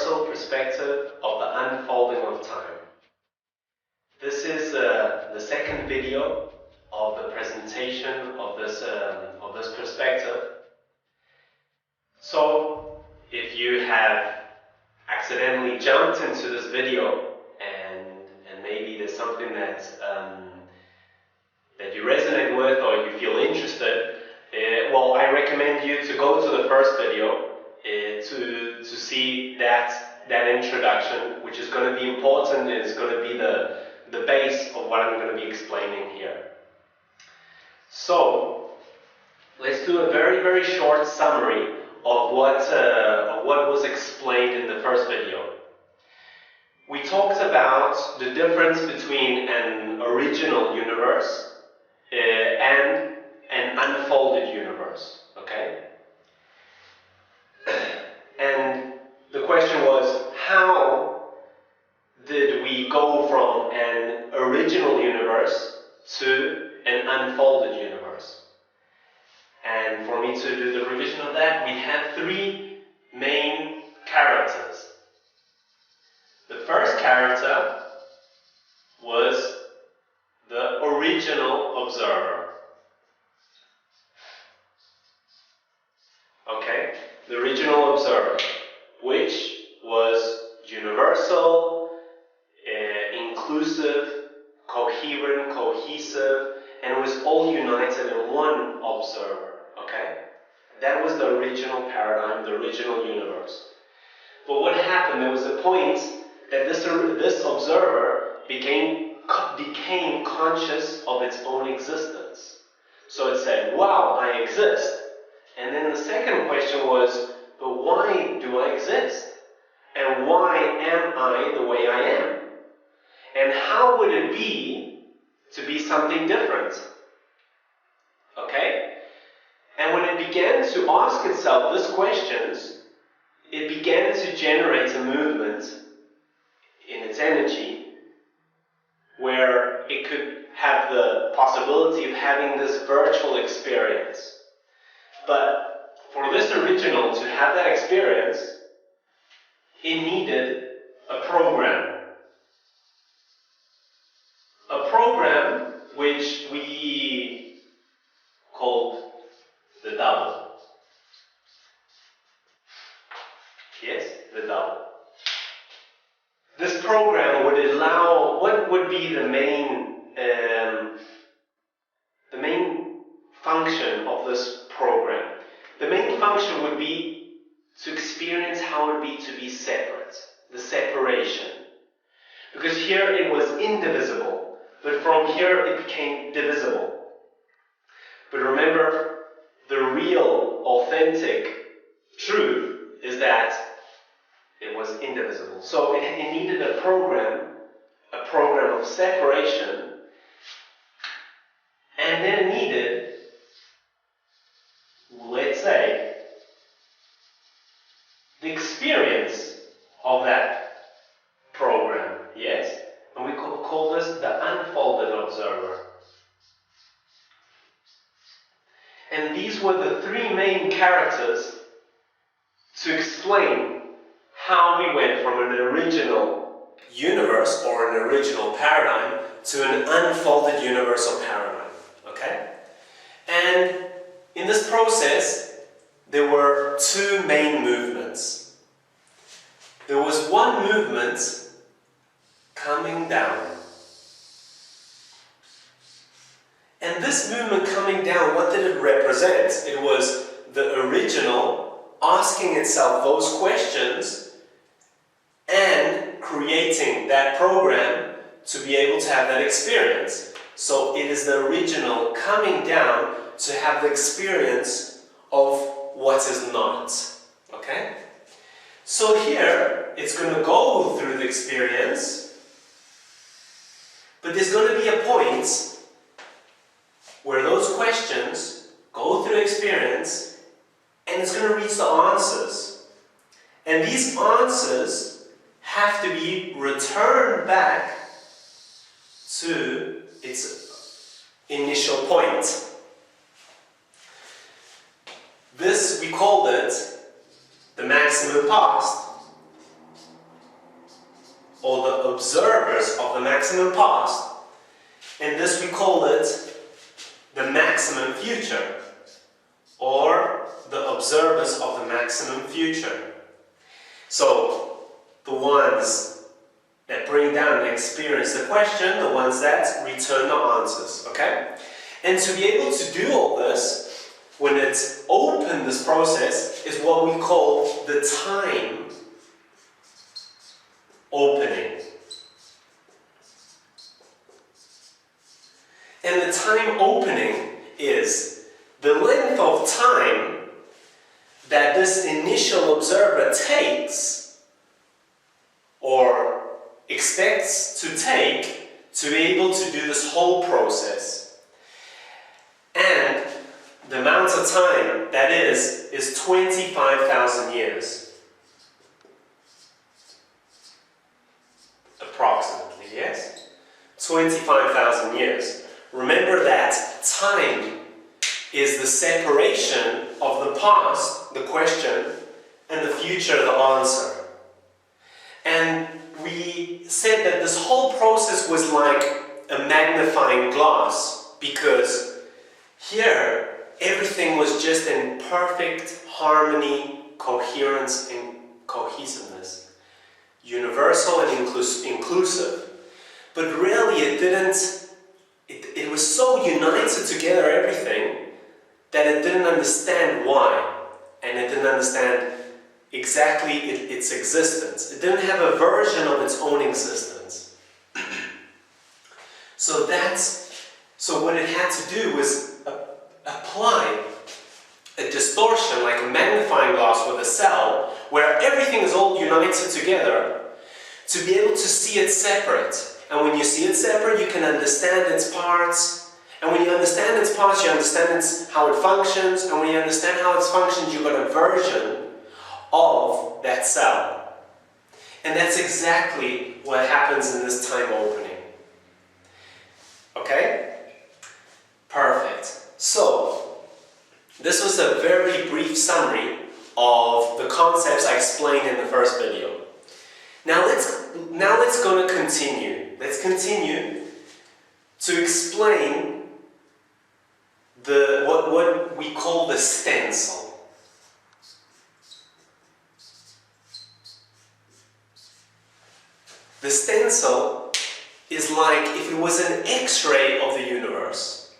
universal perspective of the unfolding of time. This is the second video of the presentation of this perspective. So, if you have accidentally jumped into this video and maybe there's something that you resonate with or you feel interested, well, I recommend you to go to the first video to see that introduction, which is going to be important and is going to be the base of what I'm going to be explaining here. So, let's do a very, very short summary of what was explained in the first video. We talked about the difference between an original universe and an unfolded universe, okay? And the question was, how did we go from an original universe to an unfolded universe? And for me to do the revision of that, we have three main characters. The first character was the original observer. Okay? The original observer, which was universal, inclusive, coherent, cohesive, and was all united in one observer. Okay? That was the original paradigm, the original universe. But what happened, there was a point that this observer became conscious of its own existence. So it said, wow, I exist. And then the second question was, but why do I exist? And why am I the way I am? And how would it be to be something different? Okay? And when it began to ask itself these questions, it began to generate a movement in its energy where it could have the possibility of having this virtual experience. But for this original to have that experience, it needed a program. A program which we called the double. Yes, the double. This program would allow, what would be the main function of this program? The main function would be to experience how it would be to be separate, the separation. Because here it was indivisible, but from here it became divisible. But remember, the real, authentic truth is that it was indivisible. So it needed a program of separation, and then it needed, let's say, the experience of that program, yes? And we could call this the unfolded observer. And these were the three main characters to explain how we went from an original universe or an original paradigm to an unfolded universal paradigm. Okay? And in this process, there were two main movements. There was one movement coming down. And this movement coming down, what did it represent? It was the original asking itself those questions and creating that program to be able to have that experience. So it is the original coming down to have the experience of what is not. Okay? So here, it's going to go through the experience, but there's going to be a point where those questions go through experience and it's going to reach the answers. And these answers have to be returned back to its initial point. This, we called it the maximum past. or the observers of the maximum past, and this we call it the maximum future, or the observers of the maximum future. So, the ones that bring down and experience the question, the ones that return the answers, okay? And to be able to do all this, when it's open, this process, is what we call the time opening. And the time opening is the length of time that this initial observer takes or expects to take to be able to do this whole process. And the amount of time that is 25,000 years. Approximately, yes? 25,000 years. Remember that time is the separation of the past, the question, and the future, the answer. And we said that this whole process was like a magnifying glass, because here everything was just in perfect harmony, coherence, and cohesiveness. Universal and inclusive. But really it was so united together, everything, that it didn't understand why. And it didn't understand exactly its existence. It didn't have a version of its own existence. So what it had to do was apply a distortion, like a magnifying glass with a cell, where everything is all united together, to be able to see it separate. And when you see it separate, you can understand its parts. And when you understand its parts, you understand how it functions. And when you understand how it functions, you've got a version of that cell. And that's exactly what happens in this time opening. Okay? Perfect. So, this was a very brief summary of the concepts I explained in the first video. Now let's go to continue. Let's continue to explain what we call the stencil. The stencil is like if it was an X-ray of the universe.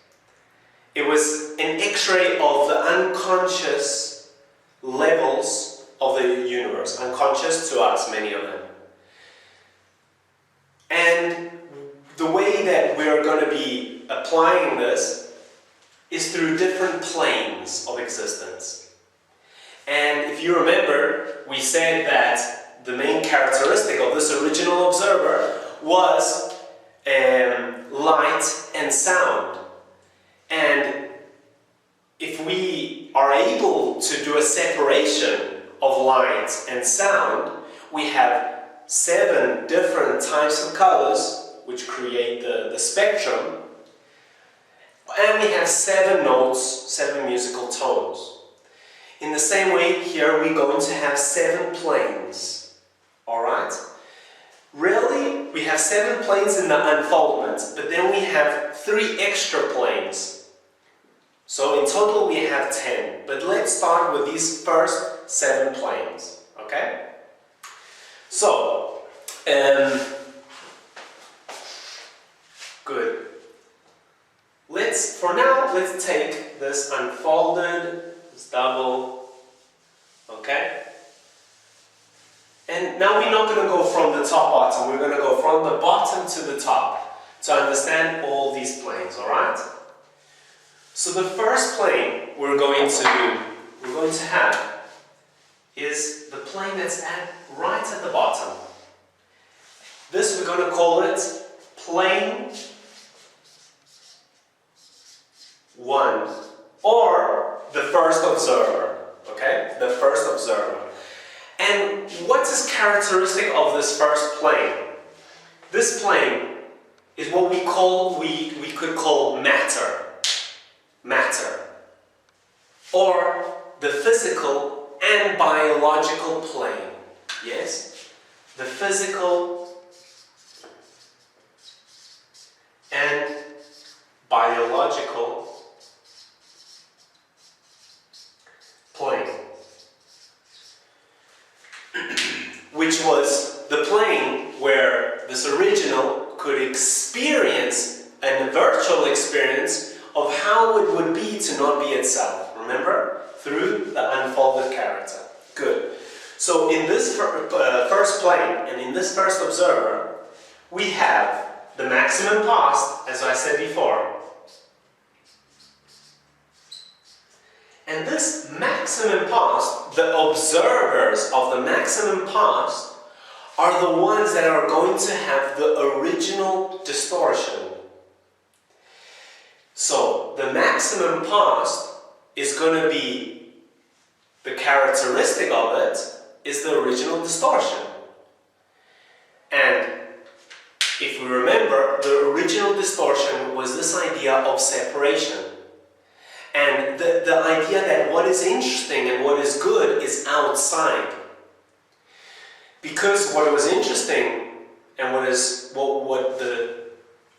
It was an X-ray of the unconscious levels of the universe. Unconscious to us, many of them. And the way that we're going to be applying this is through different planes of existence. And if you remember, we said that the main characteristic of this original observer was light and sound. And if we are able to do a separation of light and sound, we have 7 different types of colors which create the spectrum, and we have 7 notes, 7 musical tones. In the same way, here we're going to have 7 planes. Alright? Really, we have 7 planes in the unfoldment, but then we have 3 extra planes. So in total we have 10. But let's start with these first 7 planes. Okay? So, good. Let's take this unfolded, this double, okay? And now we're not going to go from the top bottom, we're going to go from the bottom to the top to understand all these planes, alright? So the first plane we're going to have is the plane that's right at the bottom. This we're going to call it plane 1, or the first observer, okay? The first observer. And what is characteristic of this first plane? This plane is what we could call matter. Matter. Or the physical and biological plane. Yes? The physical and biological plane, which was the plane where this original could experience a virtual experience of how it would be to not be itself. Remember? Through the unfolded character. Good. So in this first plane and in this first observer, we have the maximum past, as I said before. And this maximum past, the observers of the maximum past, are the ones that are going to have the original distortion. So the maximum past is going to be, the characteristic of it is the original distortion. And if we remember, the original distortion was this idea of separation. And the idea that what is interesting and what is good is outside. Because what was interesting and what the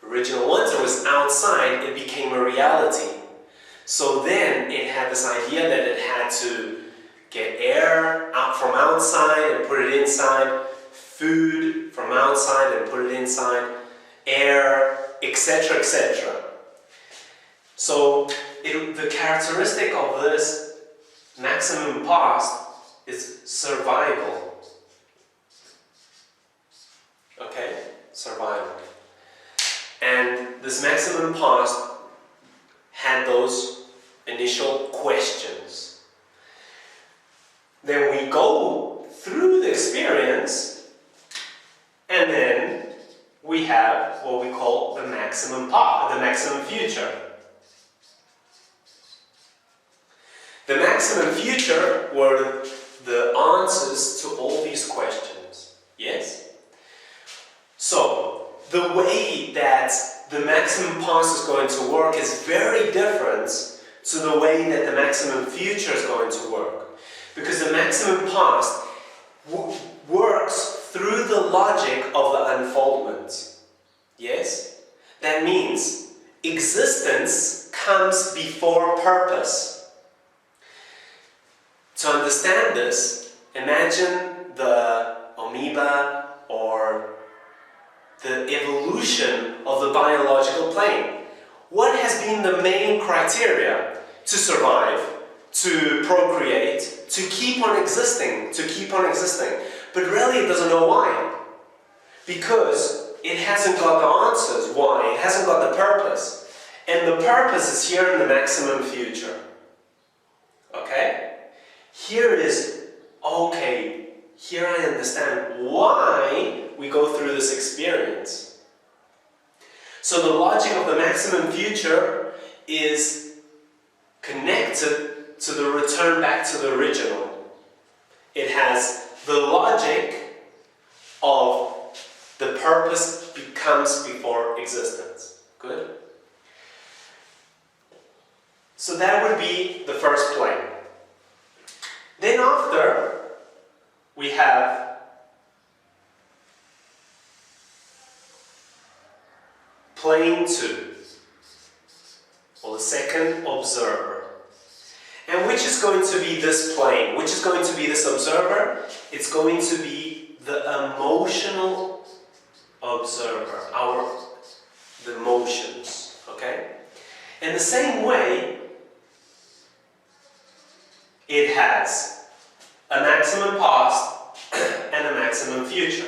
original ones was outside, it became a reality. So then it had this idea that it had to get air out from outside and put it inside, food from outside and put it inside, air, etc., etc. So the characteristic of this maximum past is survival. Okay? Survival. And this maximum past had those initial questions. Then we go through the experience, and then we have what we call the maximum future. The maximum future were the answers to all these questions. Yes? So, the way that the maximum past is going to work is very different to the way that the maximum future is going to work. Because the maximum past works through the logic of the unfoldment. Yes? That means existence comes before purpose. To understand this, imagine the amoeba or the evolution of the biological plane. What has been the main criteria to survive, to procreate, to keep on existing? But really it doesn't know why. Because it hasn't got the answers why, it hasn't got the purpose. And the purpose is here in the maximum future. Okay? Here I understand why we go through this experience. So the logic of the maximum future is connected to the return back to the original. It has the logic of the purpose comes before existence. Good? So that would be the first plane. Then after, we have plane 2, or the second observer. And which is going to be this plane? Which is going to be this observer? It's going to be the emotional observer, the emotions, okay? In the same way, it has a maximum past and a maximum future.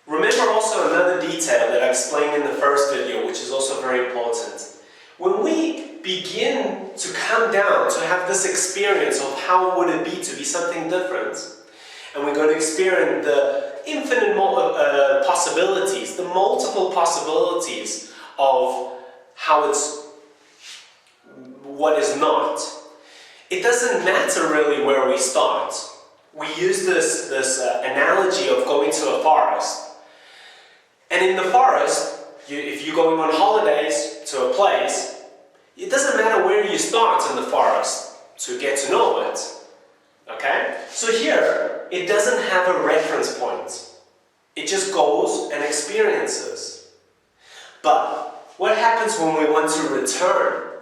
Remember also another detail that I explained in the first video, which is also very important. When we begin to come down to have this experience of how would it be to be something different, and we're going to experience the infinite possibilities, the multiple possibilities of how it's what is not, it doesn't matter really where we start. We use this analogy of going to a forest. And in the forest, if you're going on holidays to a place, it doesn't matter where you start in the forest to get to know it. Okay? So here, it doesn't have a reference point. It just goes and experiences. But what happens when we want to return?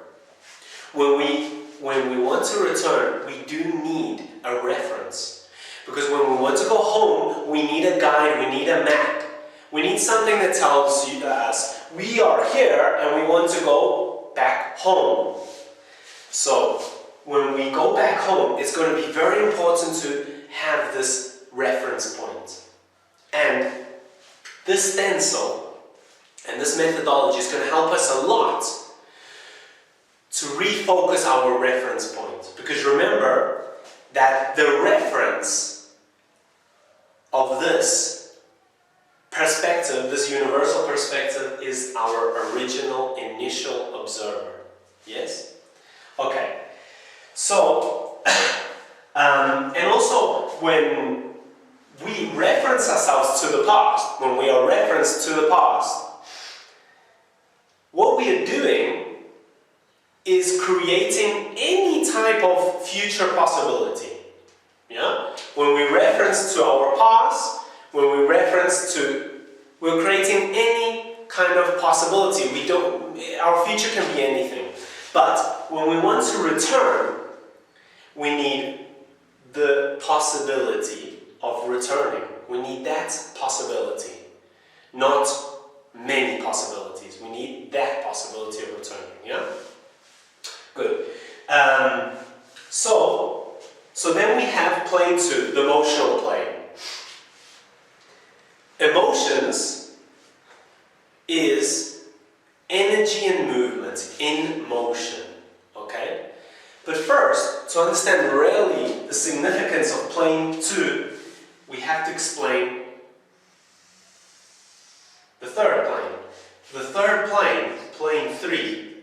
When we want to return, we do need a reference. Because when we want to go home, we need a guide, we need a map. We need something that tells us, we are here and we want to go back home. So, when we go back home, it's going to be very important to have this reference point. And this stencil and this methodology is going to help us a lot to refocus our reference point. Because remember that the reference of this perspective, this universal perspective, is our original initial observer. Yes? Okay. So, and also when we reference ourselves to the past, when we are referenced to the past, what we are doing is creating any type of future possibility. Yeah? When we reference to our past, when we reference to, we're creating any kind of possibility. Our future can be anything. But when we want to return, we need the possibility of returning. We need that possibility, not many possibilities. We need that possibility of returning. Yeah? Good. So then we have plane 2, the emotional plane. Emotions is energy and movement in motion. Okay? But first, to understand really the significance of plane 2, we have to explain the third plane. The third plane, plane 3,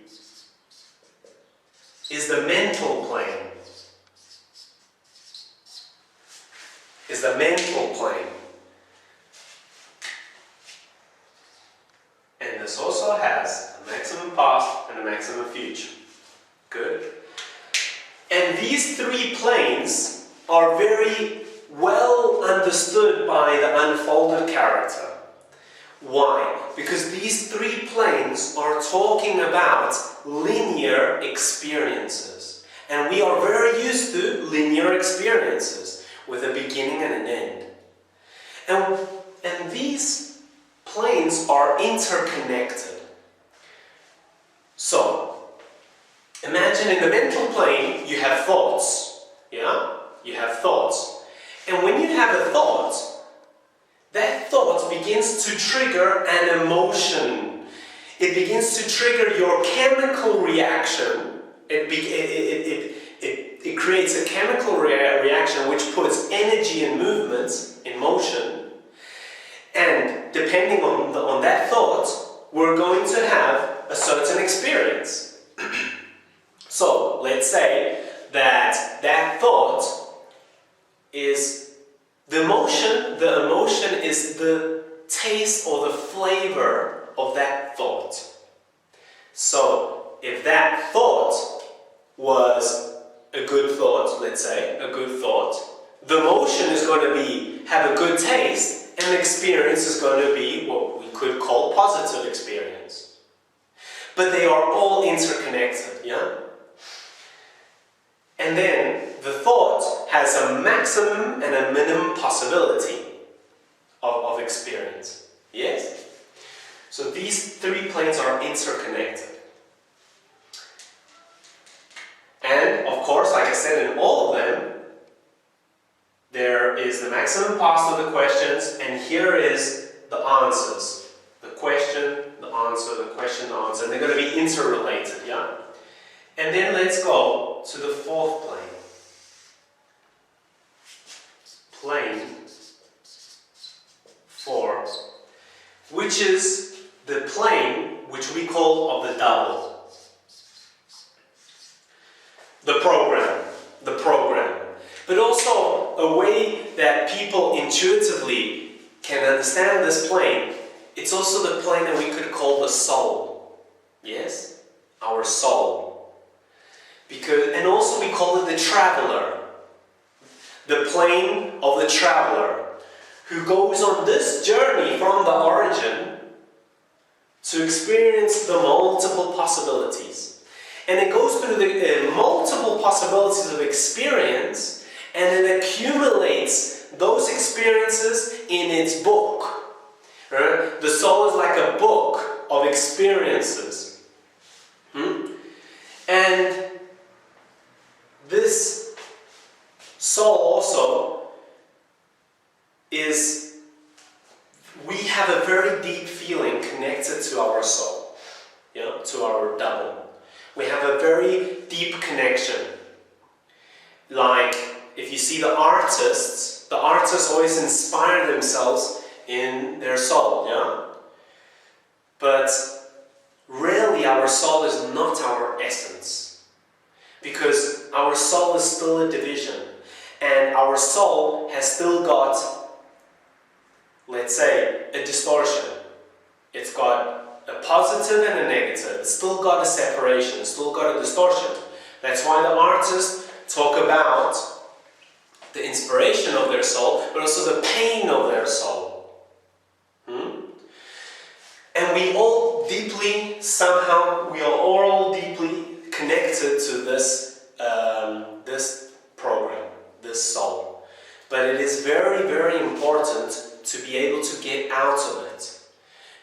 is the mental plane. Is the mental plane. And this also has a maximum past and a maximum future. Good. And these 3 planes are very well understood by the unfolded character. Why? Because these 3 planes are talking about linear experiences. And we are very used to linear experiences with a beginning and an end. And these planes are interconnected. So, imagine in the mental plane you have thoughts. Yeah? You have thoughts. And when you have a thought, that thought begins to trigger an emotion. It begins to trigger your chemical reaction. It creates a chemical reaction which puts energy and movement in motion. And depending on that thought, we're going to have a certain experience. So, let's say that thought is the emotion is the taste or the flavor of that thought. So, if that thought was a good thought, let's say, a good thought, the emotion is going to have a good taste, and the experience is going to be what we could call positive experience. But they are all interconnected, yeah? And then the thought has a maximum and a minimum possibility of experience. Yes? So these 3 planes are interconnected. And of course, like I said, in all of them, there is the maximum past of the questions, and here is the answers. The question, the answer, the question, the answer. And they're going to be interrelated, yeah? And then let's go to the 4th plane. Plane 4, which is the plane which we call of the double. The program. But also a way that people intuitively can understand this plane, it's also the plane that we could call the soul. Yes? Our soul. And also we call it the traveler. The plane of the traveler, who goes on this journey from the origin to experience the multiple possibilities. And it goes through the multiple possibilities of experience, and it accumulates those experiences in its book. Right? The soul is like a book of experiences. And this soul also is, we have a very deep feeling connected to our soul, to our double. We have a very deep connection. Like, if you see the artists always inspire themselves in their soul, But really our soul is not our essence. Because our soul is still a division. And our soul has still got, let's say, a distortion. It's got a positive and a negative. It's still got a separation. It's still got a distortion. That's why the artists talk about the inspiration of their soul, but also the pain of their soul. And we are all deeply connected to this program, this soul. But it is very, very important to be able to get out of it.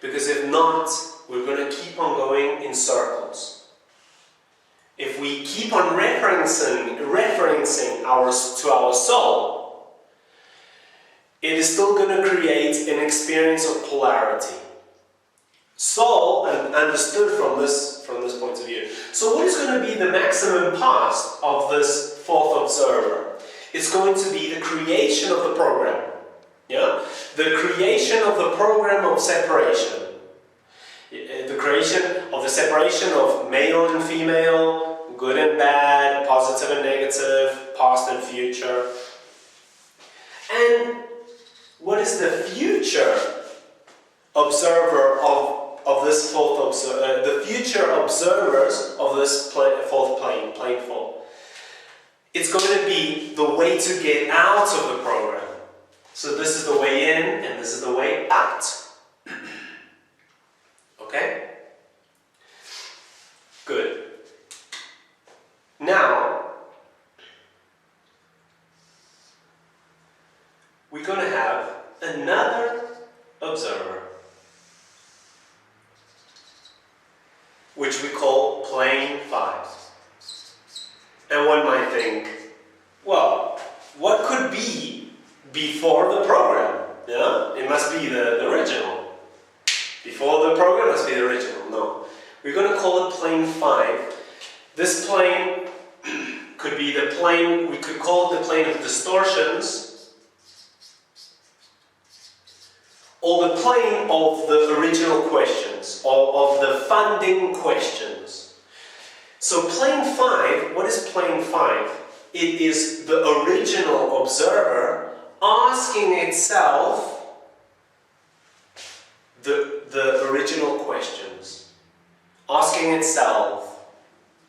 Because if not, we're going to keep on going in circles. If we keep on referencing to our soul, it is still going to create an experience of polarity. Soul, and understood from this point of view. So what is going to be the maximum past of this fourth observer? It's going to be the creation of the program. The creation of the program of separation. The creation of the separation of male and female, good and bad, positive and negative, past and future. And what is the future observer of this fourth observer, the future observers of this fourth plane four? It's going to be the way to get out of the program. So this is the way in and this is the way out. Okay? Good. Now, we're going to have another observer, which we call plane 5. And one might think, well, what could be before the program? It must be the original. Before the program must be the original. No. We're going to call it plane 5. This plane could be the plane, we could call it the plane of distortions, or the plane of the original questions, or of the funding questions. So plane 5, what is plane 5? It is the original observer asking itself the original questions. Asking itself,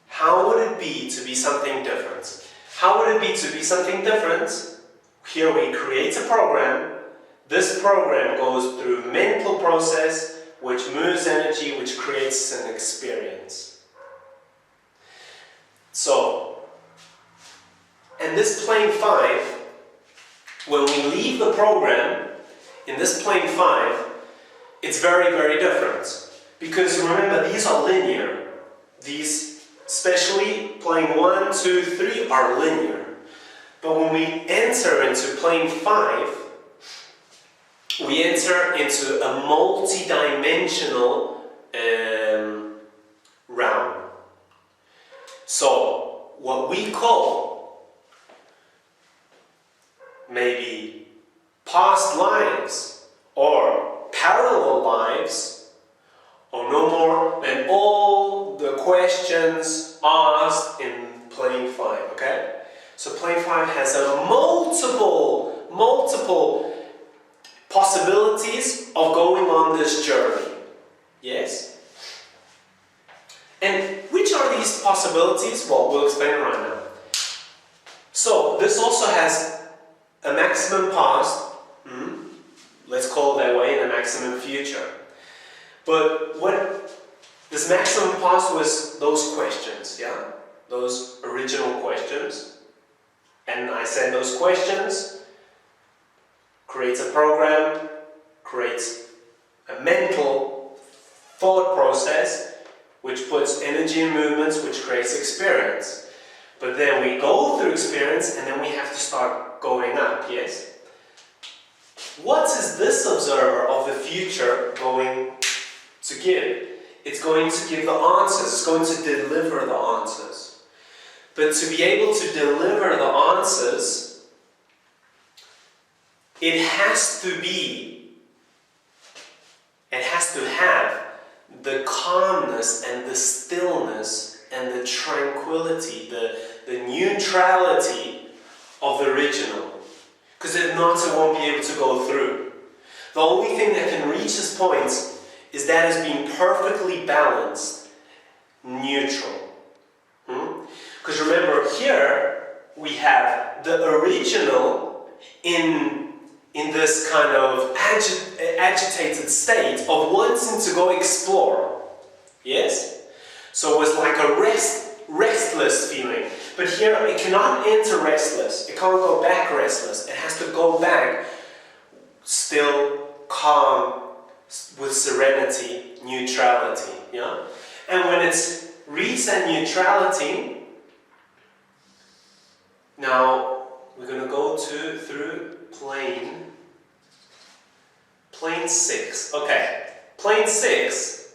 how would it be to be something different? How would it be to be something different? Here we create a program. This program goes through a mental process which moves energy, which creates an experience. So, and this plane 5, when we leave the program, in this plane 5, it's very, very different. Because remember, these are linear. These, especially plane 1, 2, 3, are linear. But when we enter into plane 5, we enter into a multi-dimensional realm. So, what we call maybe past lives or parallel lives, or no more than all the questions asked in plane 5, okay? So plane 5 has a multiple possibilities of going on this journey. Yes? And which are these possibilities? Well, we'll explain right now. So this also has a maximum past, let's call it that way, and a maximum future. But what this maximum past was those questions, yeah? Those original questions. And I said those questions creates a program, creates a mental thought process, which puts energy in movements, which creates experience. But then we go through experience and then we have to start going up, yes? What is this observer of the future going to give? It's going to give the answers, it's going to deliver the answers. But to be able to deliver the answers, it has to have the calmness and the stillness and the tranquility, the neutrality of the original. Because if not, it won't be able to go through. The only thing that can reach this point is that as being perfectly balanced, neutral. Because remember, here we have the original in this kind of agitated state of wanting to go explore. Yes? So it was like a restless feeling. But here it cannot enter restless. It can't go back restless. It has to go back still, calm, with serenity, neutrality. Yeah? And when it's reached that neutrality, now we're going to go through plane 6. Okay, plane 6.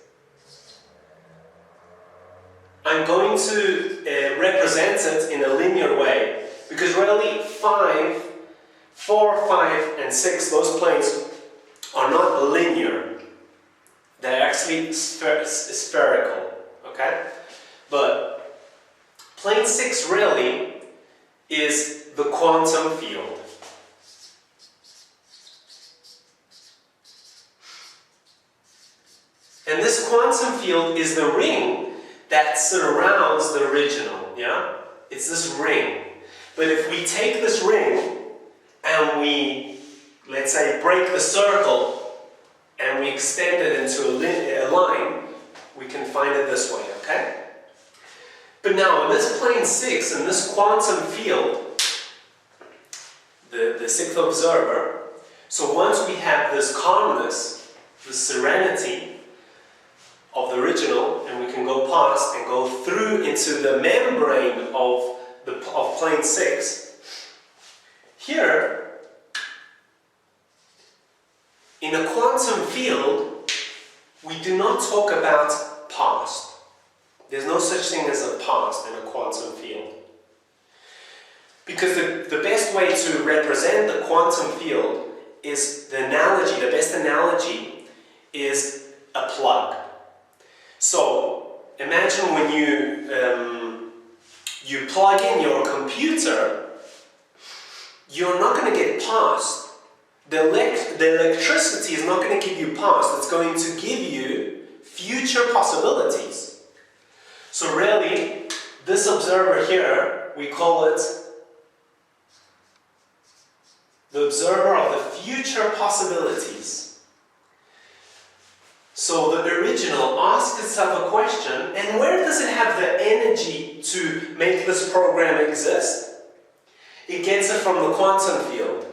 I'm going to represent it in a linear way, because really 4, 5, and 6, those planes are not linear. They're actually spherical. Okay, but plane 6 really is the quantum field. And this quantum field is the ring that surrounds the original, yeah? It's this ring. But if we take this ring and we, let's say, break the circle and we extend it into a line, we can find it this way, okay? But now in this plane 6, in this quantum field, the sixth observer, so once we have this calmness, the serenity of the original, and we can go past and go through into the membrane of plane 6. Here, in a quantum field, we do not talk about past. There's no such thing as a past in a quantum field. Because the best way to represent the quantum field is the best analogy is a plug. So, imagine when you plug in your computer, you're not going to get past. The electricity is not going to give you past, it's going to give you future possibilities. So really, this observer here, we call it the observer of the future possibilities. So the original asks itself a question, and where does it have the energy to make this program exist? It gets it from the quantum field.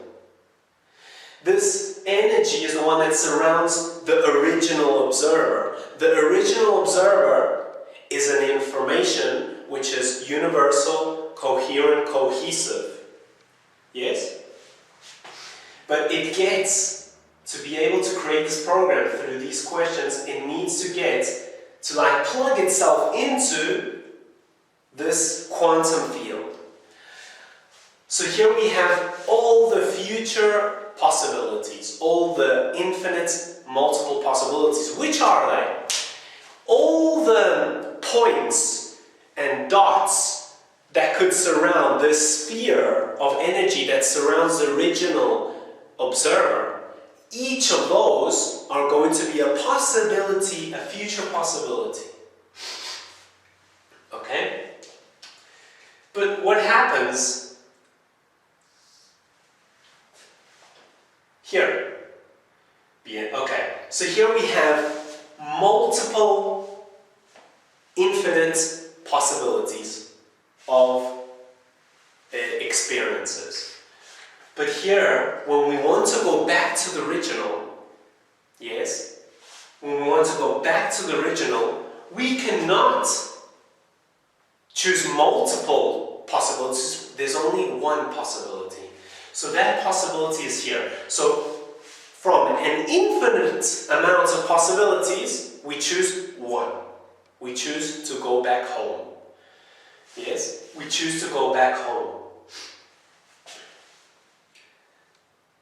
This energy is the one that surrounds the original observer. The original observer is an information which is universal, coherent, cohesive. Yes? But it gets to be able to create this program through these questions, it needs to get to plug itself into this quantum field. So here we have all the future possibilities, all the infinite multiple possibilities. Which are they? All the points and dots that could surround this sphere of energy that surrounds the original observer. Each of those are going to be a possibility, a future possibility. Okay? But what happens here? Okay, so here we have possibilities of experiences. But here, when we want to go back to the original, yes, when we want to go back to the original, we cannot choose multiple possibilities. There's only one possibility. So that possibility is here. So from an infinite amount of possibilities, we choose one. We choose to go back home. Yes? We choose to go back home.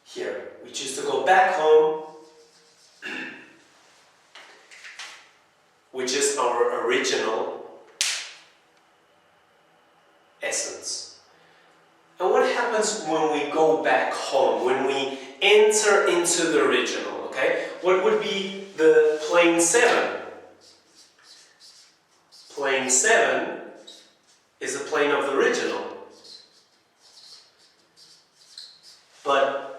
Here, we choose to go back home, which is our original essence. And what happens when we go back home, when we enter into the original, okay? What would be the plane 7? Plane 7 is the plane of the original. But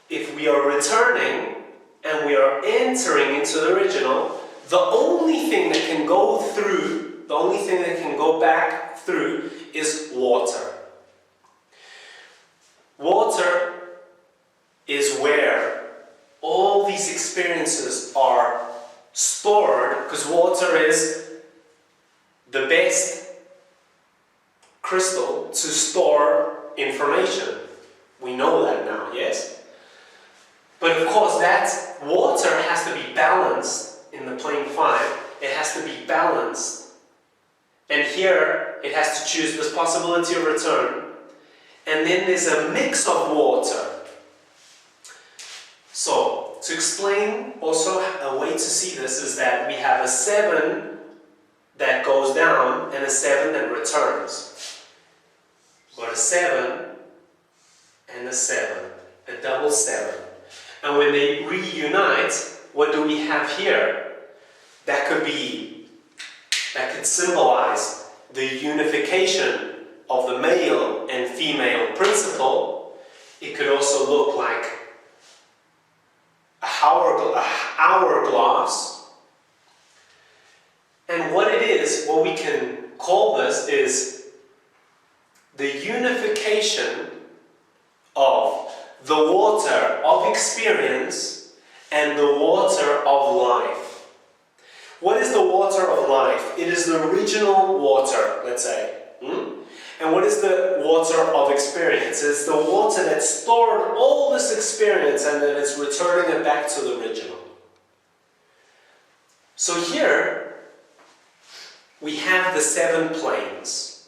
if we are returning and we are entering into the original, the only thing that can go through, the only thing that can go back through is water. Water is where all these experiences are stored, because water is the best crystal to store information. We know that now, yes? But of course, that water has to be balanced in the plane 5. It has to be balanced. And here, it has to choose this possibility of return. And then there's a mix of water. So, to explain also a way to see this is that we have a 7 that goes down and a 7 that returns. But a 7 and a 7, a double 7. And when they reunite, what do we have here? That could symbolize the unification of the male and female principle. It could also look like a hourglass. And what it is, what we can call this is the unification of the water of experience and the water of life. What is the water of life? It is the original water, let's say. And what is the water of experience? It's the water that stored all this experience and then it's returning it back to the original. So here we have the 7 planes.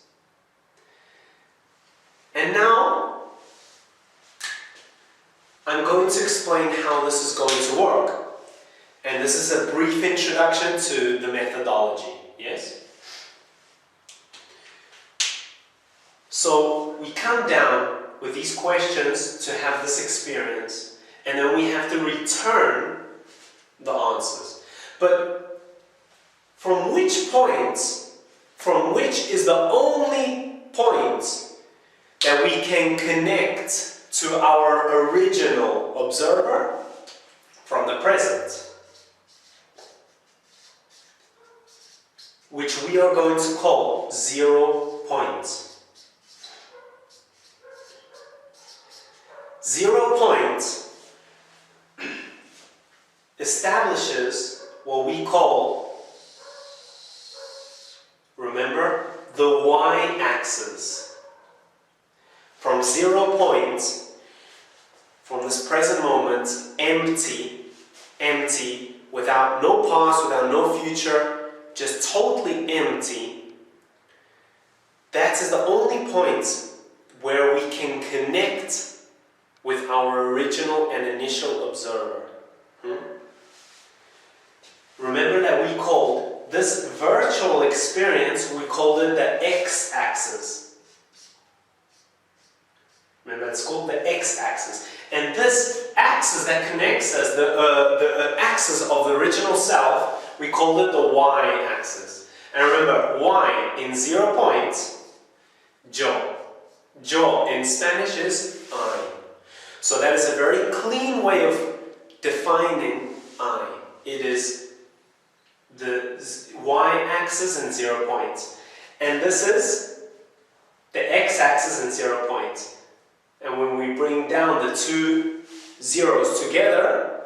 And now I'm going to explain how this is going to work. And this is a brief introduction to the methodology, yes? So we come down with these questions to have this experience, and then we have to return the answers. But from which is the only point that we can connect to our original observer? From the present, which we are going to call 0 point. 0 point establishes what we call, remember, the y-axis. From 0 point, from this present moment, empty, without no past, without no future, just totally empty. That is the only point where we can connect with our original and initial observer. Remember that we called this virtual experience, we called it the x-axis. Remember, it's called the x-axis. And this axis that connects us, the axis of the original self, we called it the y-axis. And remember, y in 0 point, yo. Yo in Spanish is I. So that is a very clean way of defining I. It is the y-axis and 0 points. And this is the x-axis and 0 point. And when we bring down the two zeros together,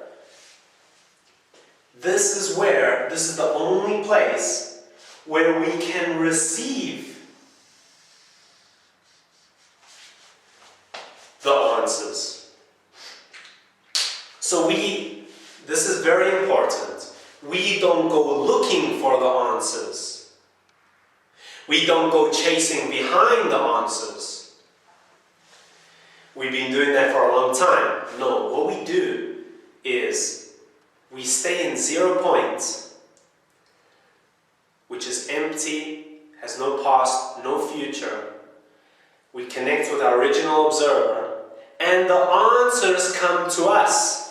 this is the only place where we can receive the answers. So this is very important. We don't go looking for the answers. We don't go chasing behind the answers. We've been doing that for a long time. No, what we do is we stay in 0 point, which is empty, has no past, no future. We connect with our original observer, and the answers come to us.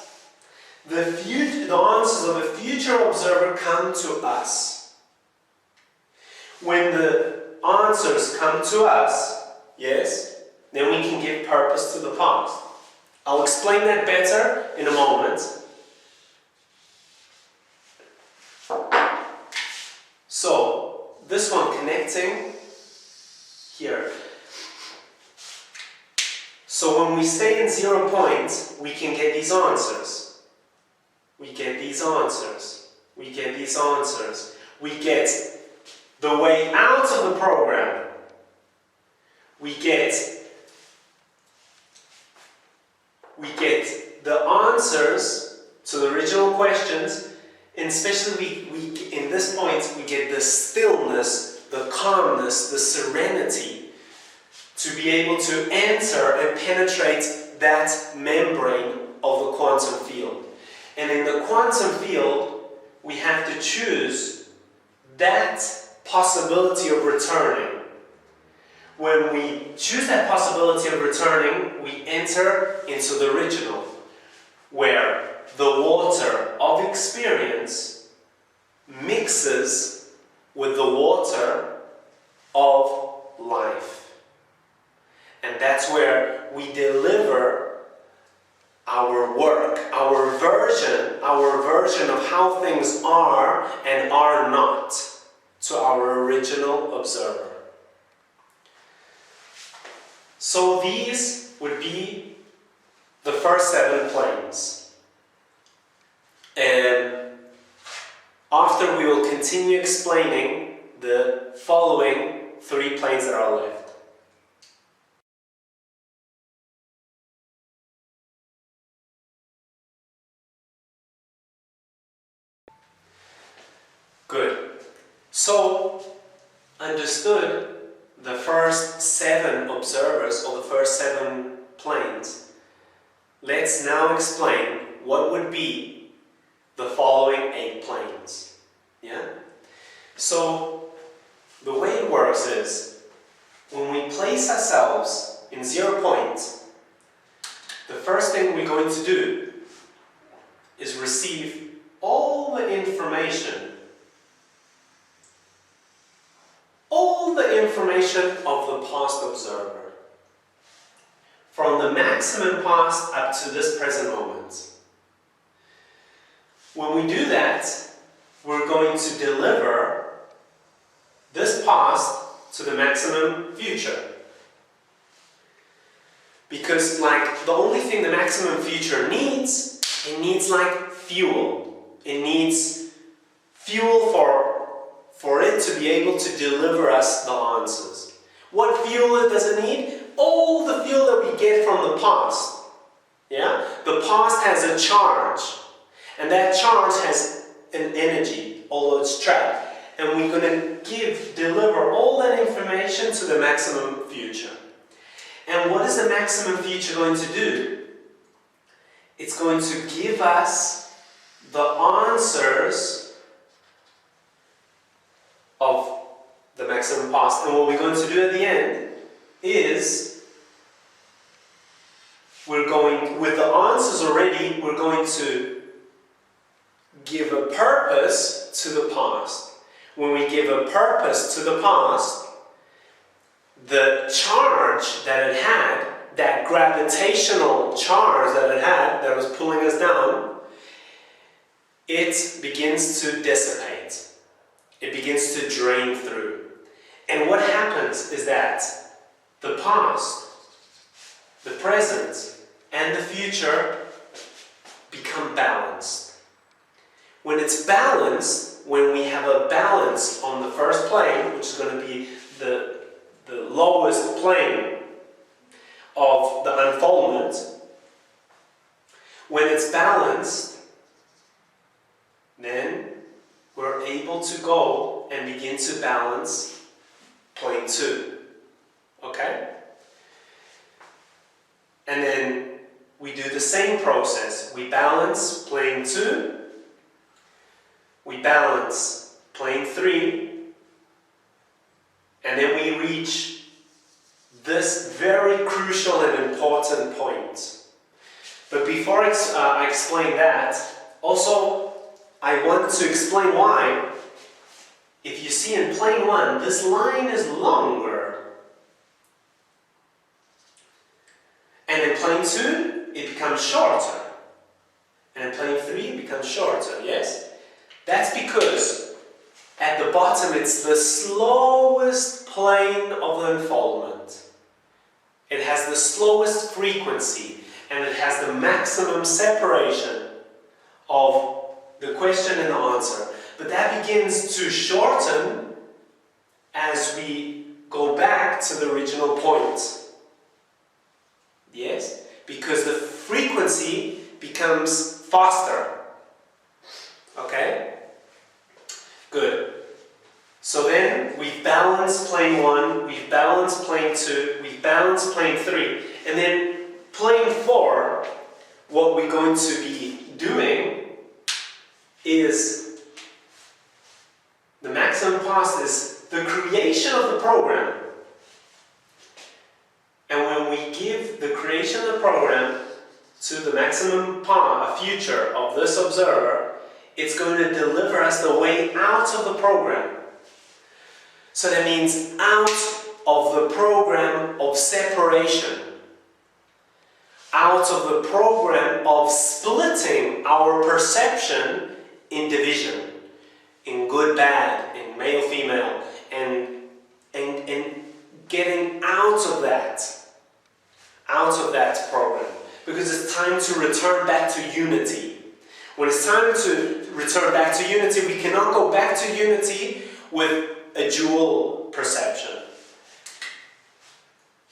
The answers of a future observer come to us. When the answers come to us, yes, then we can give purpose to the past. I'll explain that better in a moment. So, this one connecting here. So when we stay in 0 point, we can get these answers. We get these answers. We get these answers. We get the way out of the program. We get the answers to the original questions, and especially in this point we get the stillness, the calmness, the serenity to be able to enter and penetrate that membrane of the quantum field. And in the quantum field, we have to choose that possibility of returning. When we choose that possibility of returning, we enter into the original, where the water of experience mixes with the water of life. And that's where we deliver our work, our version of how things are and are not to our original observer. So these would be the first 7 planes. And after we will continue explaining the following 3 planes that are left. Good. So, understood the first 7 observers, or the first 7 planes. Let's now explain what would be the following 8 planes. Yeah? So, the way it works is, when we place ourselves in 0 point, the first thing we're going to do is receive all the information of the past observer, from the maximum past up to this present moment. When we do that, we're going to deliver this past to the maximum future. Because the only thing the maximum future needs, it needs fuel. It needs fuel for it to be able to deliver us the answers. What fuel does it need? All the fuel that we get from the past. Yeah? The past has a charge. And that charge has an energy, although it's trapped. And we're going to deliver all that information to the maximum future. And what is the maximum future going to do? It's going to give us the answers of the maximum past. And what we're going to do at the end is, with the answers already, we're going to give a purpose to the past. When we give a purpose to the past, the charge that it had, that gravitational charge that it had, that was pulling us down, it begins to dissipate. It begins to drain through. And what happens is that the past, the present, and the future become balanced. When it's balanced, when we have a balance on the first plane, which is going to be the lowest plane of the unfoldment, when it's balanced, then we're able to go and begin to balance plane 2. Okay? And then we do the same process. We balance plane 2, we balance plane 3, and then we reach this very crucial and important point. But before I explain that, also I want to explain why. If you see in plane 1, this line is longer. And in plane 2, it becomes shorter. And in plane 3, it becomes shorter, yes? That's because at the bottom, it's the slowest plane of the unfoldment. It has the slowest frequency, and it has the maximum separation of the question and the answer. But that begins to shorten as we go back to the original point. Yes? Because the frequency becomes faster. Okay? Good. So then we've balanced plane 1, we've balanced plane 2, we've balanced plane 3, and then plane 4, what we're going to be doing is the maximum pass is the creation of the program. And when we give the creation of the program to the maximum future of this observer, it's going to deliver us the way out of the program. So that means out of the program of separation, out of the program of splitting our perception in division, in good, bad, in male, female, and getting out of that program. Because it's time to return back to unity. When it's time to return back to unity, we cannot go back to unity with a dual perception.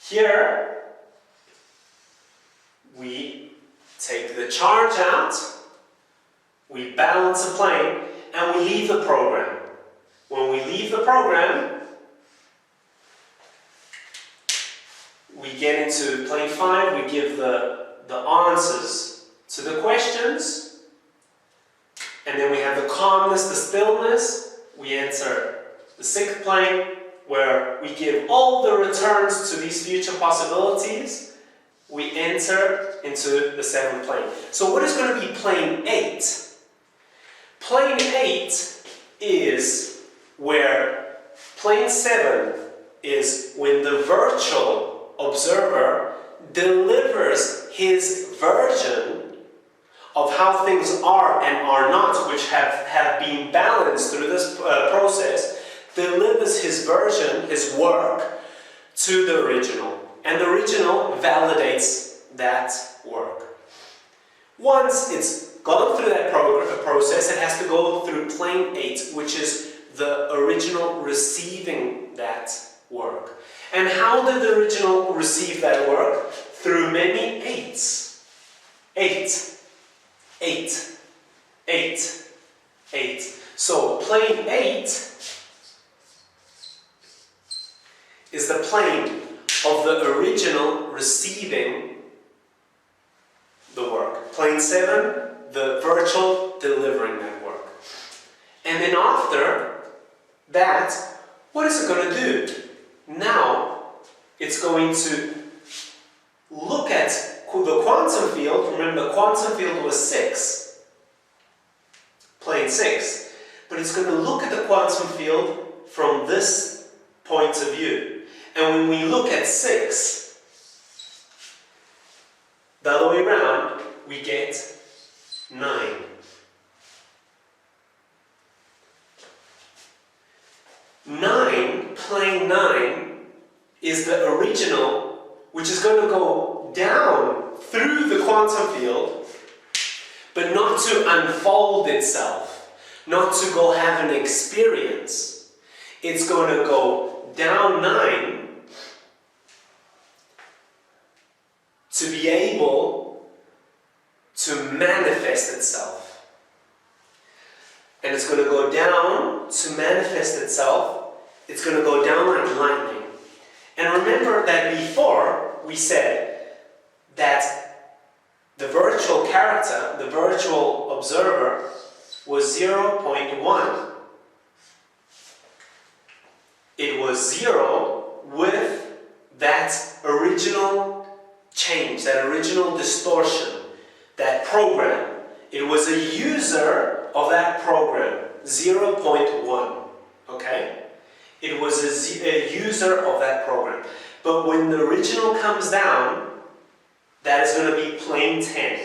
Here, we take the charge out, we balance the plane, and we leave the program. When we leave the program, we get into plane 5, we give the answers to the questions, and then we have the calmness, the stillness. We enter the 6th plane, where we give all the returns to these future possibilities. We enter into the 7th plane. So what is going to be plane 8? Plane 8 is where plane 7 is when the virtual observer delivers his version of how things are and are not, which have been balanced through this process, delivers his version, his work, to the original. And the original validates that work. Once it's gone through that process, it has to go through plane 8, which is the original receiving that work. And how did the original receive that work? Through many 8s. 8. 8. 8. 8. So plane 8 is the plane of the original receiving the work. Plane 7, the virtual delivering that work. And then after that, what is it going to do? Now, it's going to look at the quantum field. Remember, the quantum field was 6. Plane 6. But it's going to look at the quantum field from this point of view. And when we look at 6, the other way around, we get 9. 9, plane 9 is the original, which is going to go down through the quantum field, but not to unfold itself, not to go have an experience. It's going to go down 9 to be able to manifest itself. And it's going to go down to manifest itself. It's going to go down like lightning. And remember that before we said that the virtual character, the virtual observer, was 0.1. It was 0 with that original change, that original distortion, that program. It was a user of that program, 0.1, okay? It was a user of that program. But when the original comes down, that is going to be plane 10.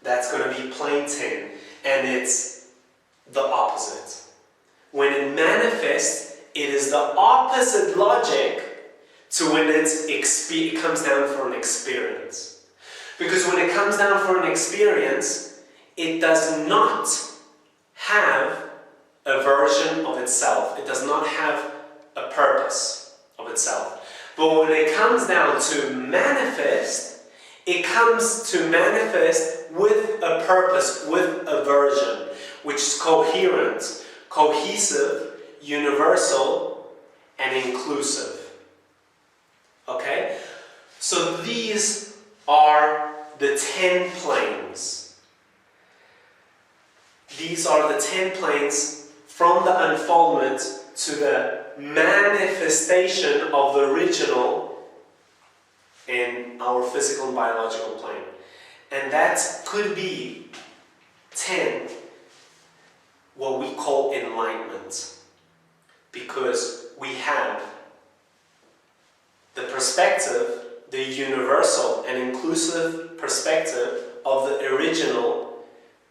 That's going to be plane 10. And it's the opposite. When it manifests, it is the opposite logic to when it comes down for an experience. Because when it comes down for an experience, it does not have a version of itself. It does not have a purpose of itself. But when it comes down to manifest, it comes to manifest with a purpose, with a version, which is coherent, cohesive, universal, and inclusive. Okay? So these are the 10 planes. These are the 10 planes from the unfoldment to the manifestation of the original in our physical and biological plane. And that could be 10, what we call enlightenment. Because we have the perspective, the universal and inclusive perspective of the original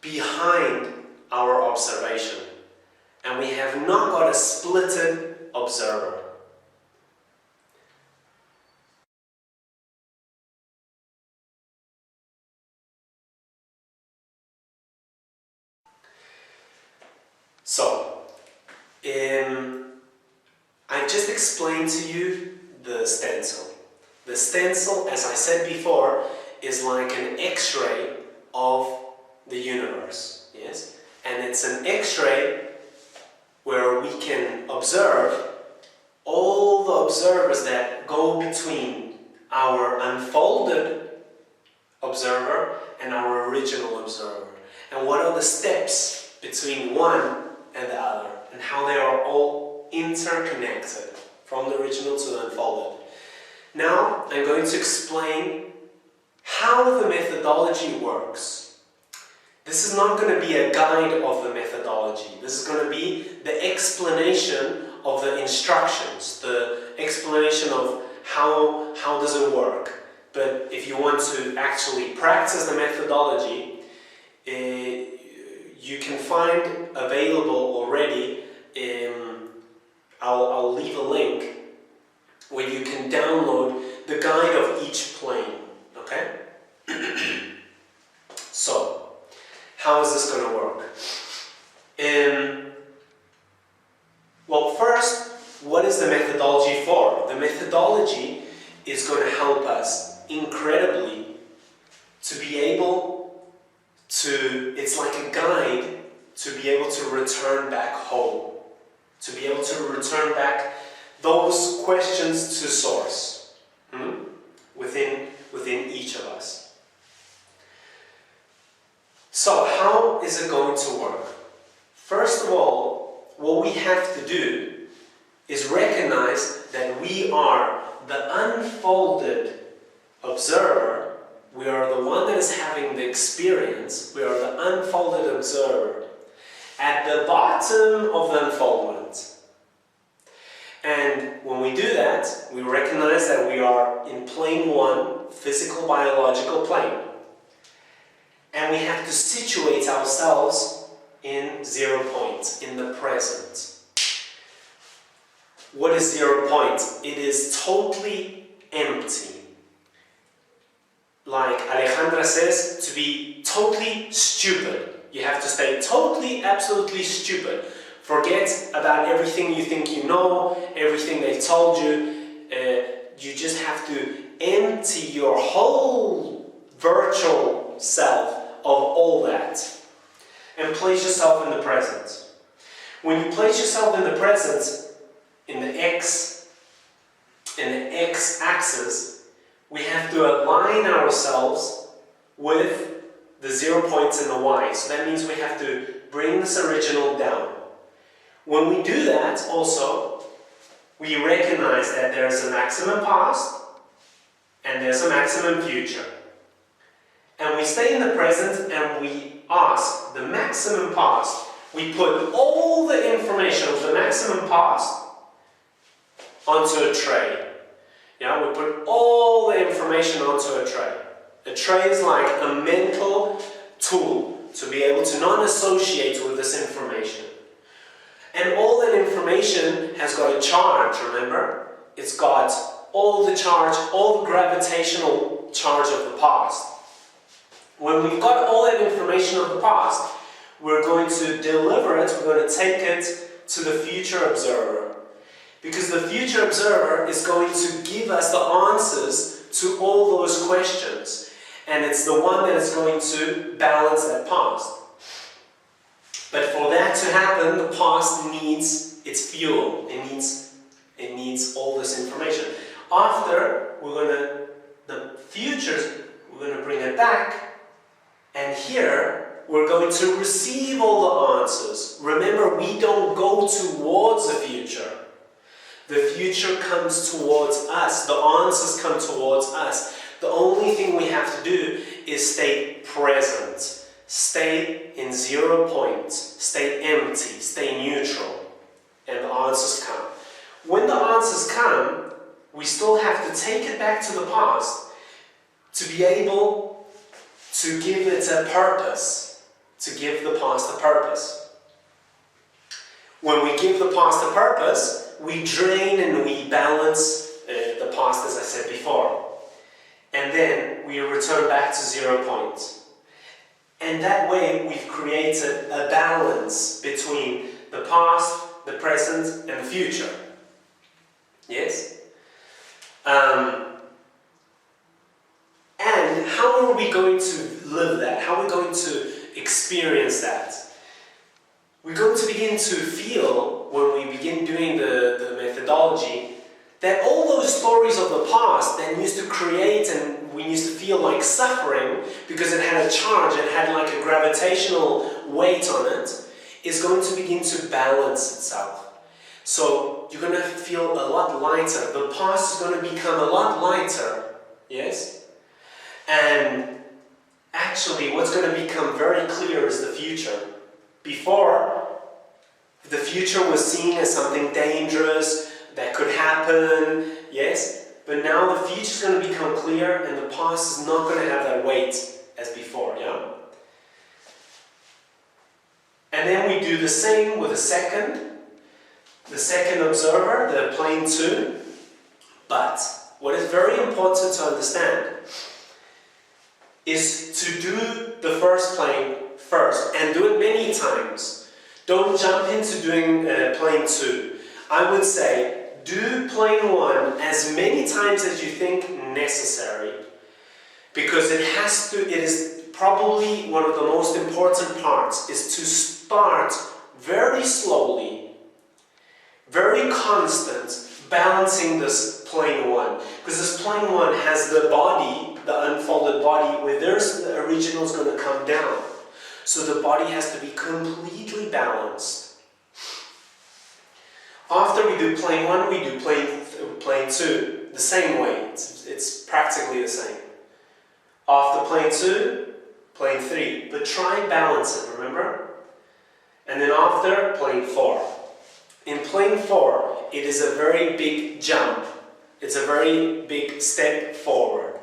behind our observation. And we have not got a splitted observer. So, I just explained to you the stencil. The stencil, as I said before, is like an X-ray of the universe. Yes? And it's an X-ray where we can observe all the observers that go between our unfolded observer and our original observer. And what are the steps between one and the other, and how they are all interconnected from the original to the unfolded. Now, I'm going to explain how the methodology works. This is not going to be a guide of the methodology. This is going to be the explanation of the instructions, the explanation of how does it work. But if you want to actually practice the methodology, you can find available already, I'll leave a link where you can download the guide of each plane, okay? So, how is this going to work? Well, first, what is the methodology for? The methodology is going to help us incredibly to be able to, it's like a guide to be able to return back home, to be able to return back those questions to source within each of us. So how is it going to work? First of all, what we have to do is recognize that we are the unfolded observer. We are the one that is having the experience. We are the unfolded observer at the bottom of the unfoldment. And when we do that, we recognize that we are in plane 1, physical biological plane. And we have to situate ourselves in 0 point, in the present. What is 0 point? It is totally empty. Like Alejandra says, to be totally stupid. You have to stay totally, absolutely stupid. Forget about everything you think you know, everything they've told you. You just have to empty your whole virtual self of all that. And place yourself in the present. When you place yourself in the present, in the x-axis, we have to align ourselves with the 0 points in the y. So that means we have to bring this original down. When we do that, also, we recognize that there's a maximum past and there's a maximum future. And we stay in the present and we ask the maximum past. We put all the information of the maximum past onto a tray. Yeah, we put all the information onto a tray. A tray is like a mental tool to be able to not associate with this information. And all that information has got a charge, remember? It's got all the charge, all the gravitational charge of the past. When we've got all that information of the past, we're going to deliver it, we're going to take it to the future observer. Because the future observer is going to give us the answers to all those questions. And it's the one that is going to balance that past. But for that to happen, the past needs its fuel. It needs all this information. After, the future, we're going to bring it back. And here, we're going to receive all the answers. Remember, we don't go towards the future. The future comes towards us. The answers come towards us. The only thing we have to do is stay present. Stay in 0 points. Stay empty. Stay neutral. And the answers come. When the answers come, we still have to take it back to the past to be able to give it a purpose. To give the past a purpose. When we give the past a purpose, we drain and we balance the past, as I said before. And then we return back to 0 points. And that way we've created a balance between the past, the present, and the future. Yes? And how are we going to live that? How are we going to experience that? We're going to begin to feel, when we begin doing the methodology, that all those stories of the past that used to create and we used to feel like suffering because it had a charge, it had like a gravitational weight on it, is going to begin to balance itself. So you're going to feel a lot lighter. The past is going to become a lot lighter. Yes? And actually what's going to become very clear is the future. Before, the future was seen as something dangerous that could happen, yes? But now the future is going to become clear and the past is not going to have that weight as before, yeah? And then we do the same with the second observer, the plane 2. But what is very important to understand is to do the first plane first, and do it many times. Don't jump into doing plane 2. I would say, do plane 1 as many times as you think necessary, because it is probably one of the most important parts, is to start very slowly, very constant, balancing this plane 1. Because this plane 1 has the body, the unfolded body, where the original is going to come down. So the body has to be completely balanced. After we do plane 1, we do plane 2, the same way. It's practically the same. After plane 2, plane 3. But try and balance it, remember? And then after, plane 4. In plane 4, it is a very big jump. It's a very big step forward.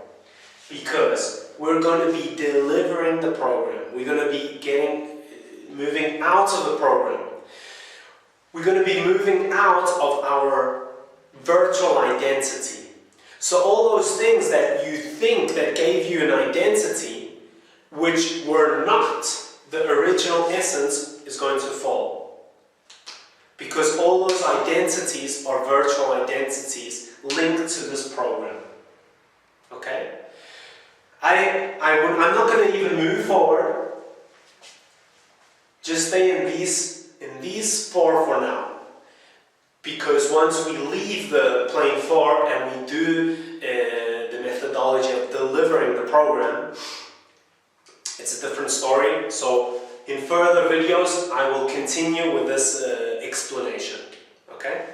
Because we're going to be delivering the program. We're going to be moving out of the program. We're going to be moving out of our virtual identity. So all those things that you think that gave you an identity, which were not the original essence, is going to fall. Because all those identities are virtual identities linked to this program. Okay? I'm not going to even move forward. Just stay in these four for now. Because once we leave the plane 4 and we do the methodology of delivering the program, it's a different story. So in further videos, I will continue with this explanation. Okay?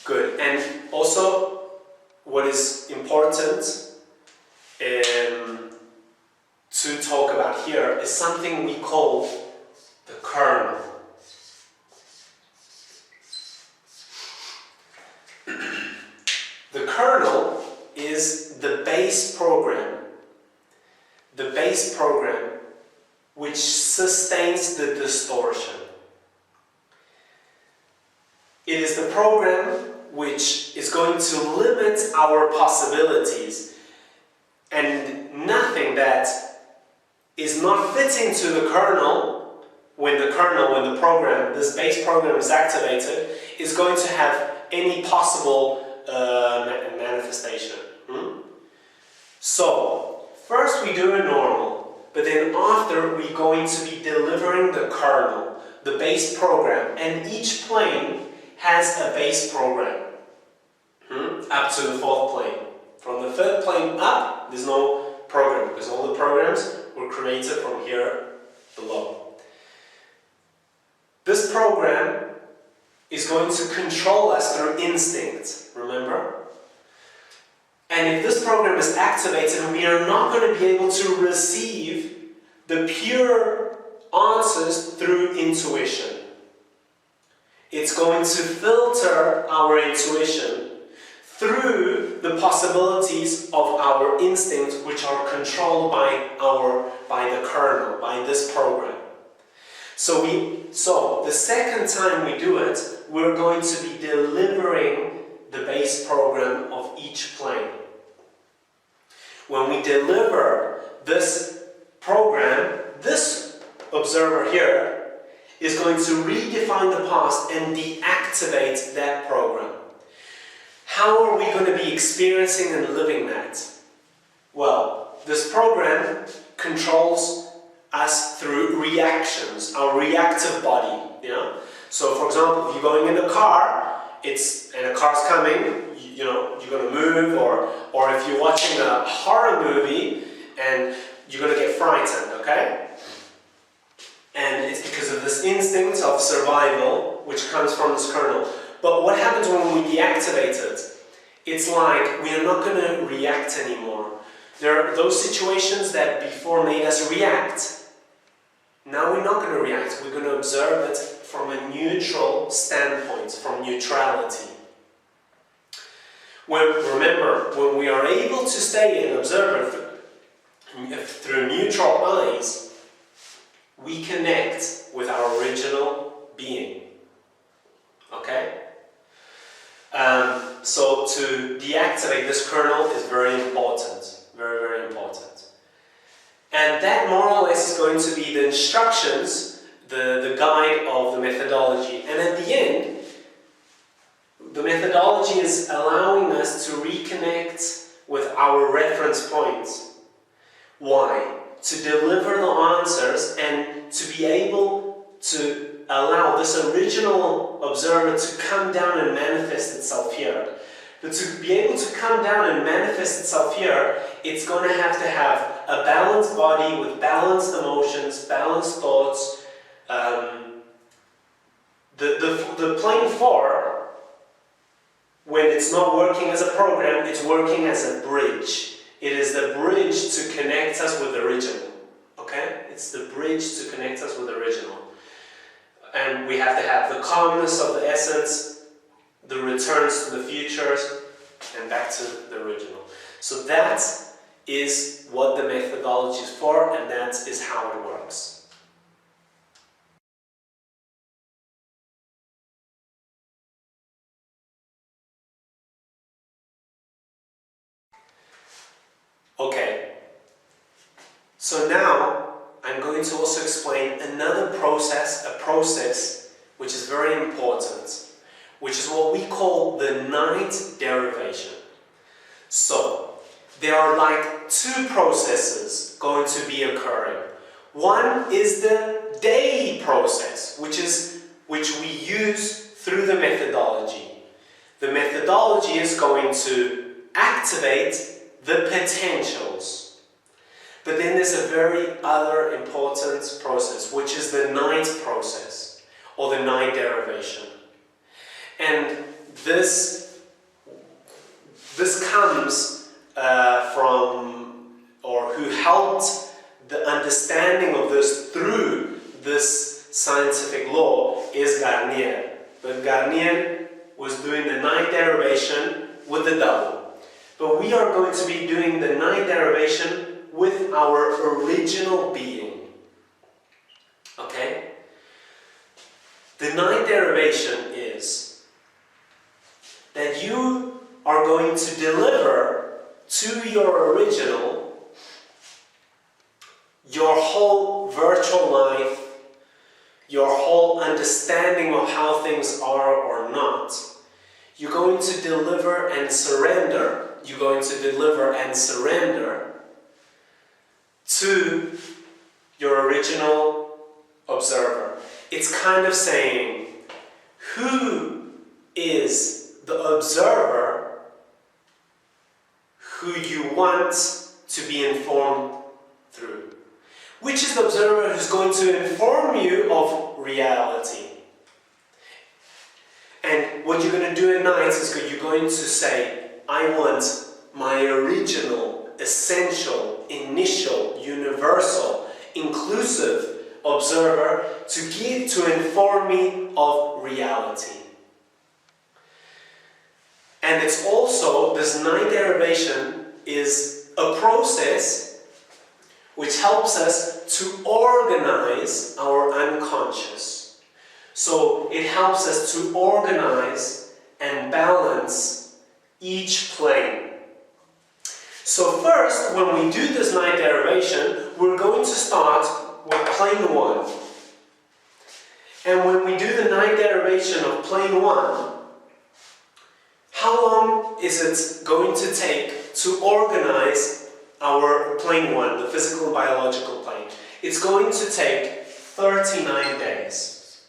Good. And also, what is important to talk about here is something we call the kernel. The kernel is the base program which sustains the distortion. It is the program which is going to limit our possibilities, and nothing that is not fitting to the kernel, when the program, this base program is activated, is going to have any possible manifestation. So, first we do a normal, but then after we're going to be delivering the kernel, the base program, and each plane has a base program up to the 4th plane. From the 5th plane up, there's no program, because all the programs were created from here below. This program is going to control us through instinct, remember? And if this program is activated, we are not going to be able to receive the pure answers through intuition. It's going to filter our intuition through the possibilities of our instincts, which are controlled by the kernel, by this program. So the second time we do it, we're going to be delivering the base program of each plane. When we deliver this program, this observer here is going to redefine the past and deactivate that program. How are we going to be experiencing and living that? Well, this program controls us through reactions, our reactive body. So, for example, if you're going in a car, and a car's coming, you're going to move, or if you're watching a horror movie and you're going to get frightened, okay? And it's because of this instinct of survival, which comes from this kernel. But what happens when we deactivate it? It's like we are not going to react anymore. There are those situations that before made us react. Now we're not going to react. We're going to observe it from a neutral standpoint, from neutrality. Remember, when we are able to stay an observer through neutral eyes, we connect with our original being. Okay? So to deactivate this kernel is very important. Very, very important. And that more or less is going to be the instructions, the guide of the methodology. And at the end, the methodology is allowing us to reconnect with our reference points. Why? To deliver the answers and to be able to allow this original observer to come down and manifest itself here. But to be able to come down and manifest itself here, it's going to have a balanced body with balanced emotions, balanced thoughts. The plane 4, when it's not working as a program, it's working as a bridge. It is the bridge to connect us with the original. Okay? It's the bridge to connect us with the original. And we have to have the calmness of the essence, the returns to the futures, and back to the original. So that is what the methodology is for, and that is how it works. Okay, so now I'm going to also explain another process, a process which is very important, which is what we call the night derivation. So, there are like two processes going to be occurring. One is the day process, which we use through the methodology. The methodology is going to activate the potentials. But then there's a very other important process, which is the night process, or the night derivation. And this comes from, or who helped the understanding of this through this scientific law is Garnier. But Garnier was doing the night derivation with the double. But we are going to be doing the night derivation with our original being. Okay? The night derivation is that you are going to deliver to your original your whole virtual life, your whole understanding of how things are or not. You're going to deliver and surrender. You're going to deliver and surrender to your original observer. It's kind of saying, who is the observer who you want to be informed through? Which is the observer who's going to inform you of reality? And what you're going to do at night is you're going to say, I want my original, essential, initial, universal, inclusive observer to inform me of reality. And it's also, this night derivation is a process which helps us to organize our unconscious. So it helps us to organize and balance each plane. So first, when we do this night derivation, we're going to start with plane 1. And when we do the night derivation of plane 1, how long is it going to take to organize our plane 1, the physical and biological plane? It's going to take 39 days.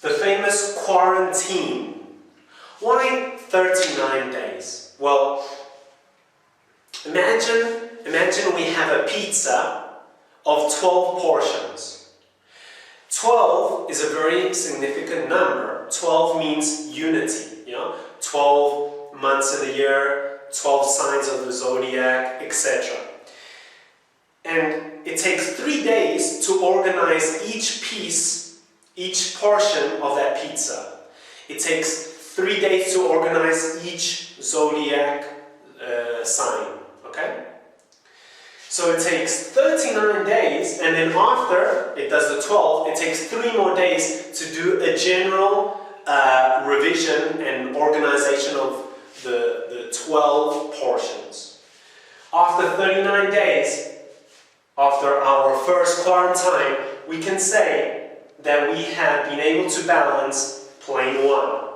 The famous quarantine. Why 39 days? Well, imagine we have a pizza of 12 portions. 12 is a very significant number. 12 means unity, 12 months in the year, 12 signs of the zodiac, etc. And it takes 3 days to organize each piece, each portion of that pizza. It takes 3 days to organize each zodiac sign, okay? So it takes 39 days, and then after it does the 12, it takes 3 more days to do a general revision and organization of the 12 portions. After 39 days, after our first quarantine, we can say that we have been able to balance plane 1.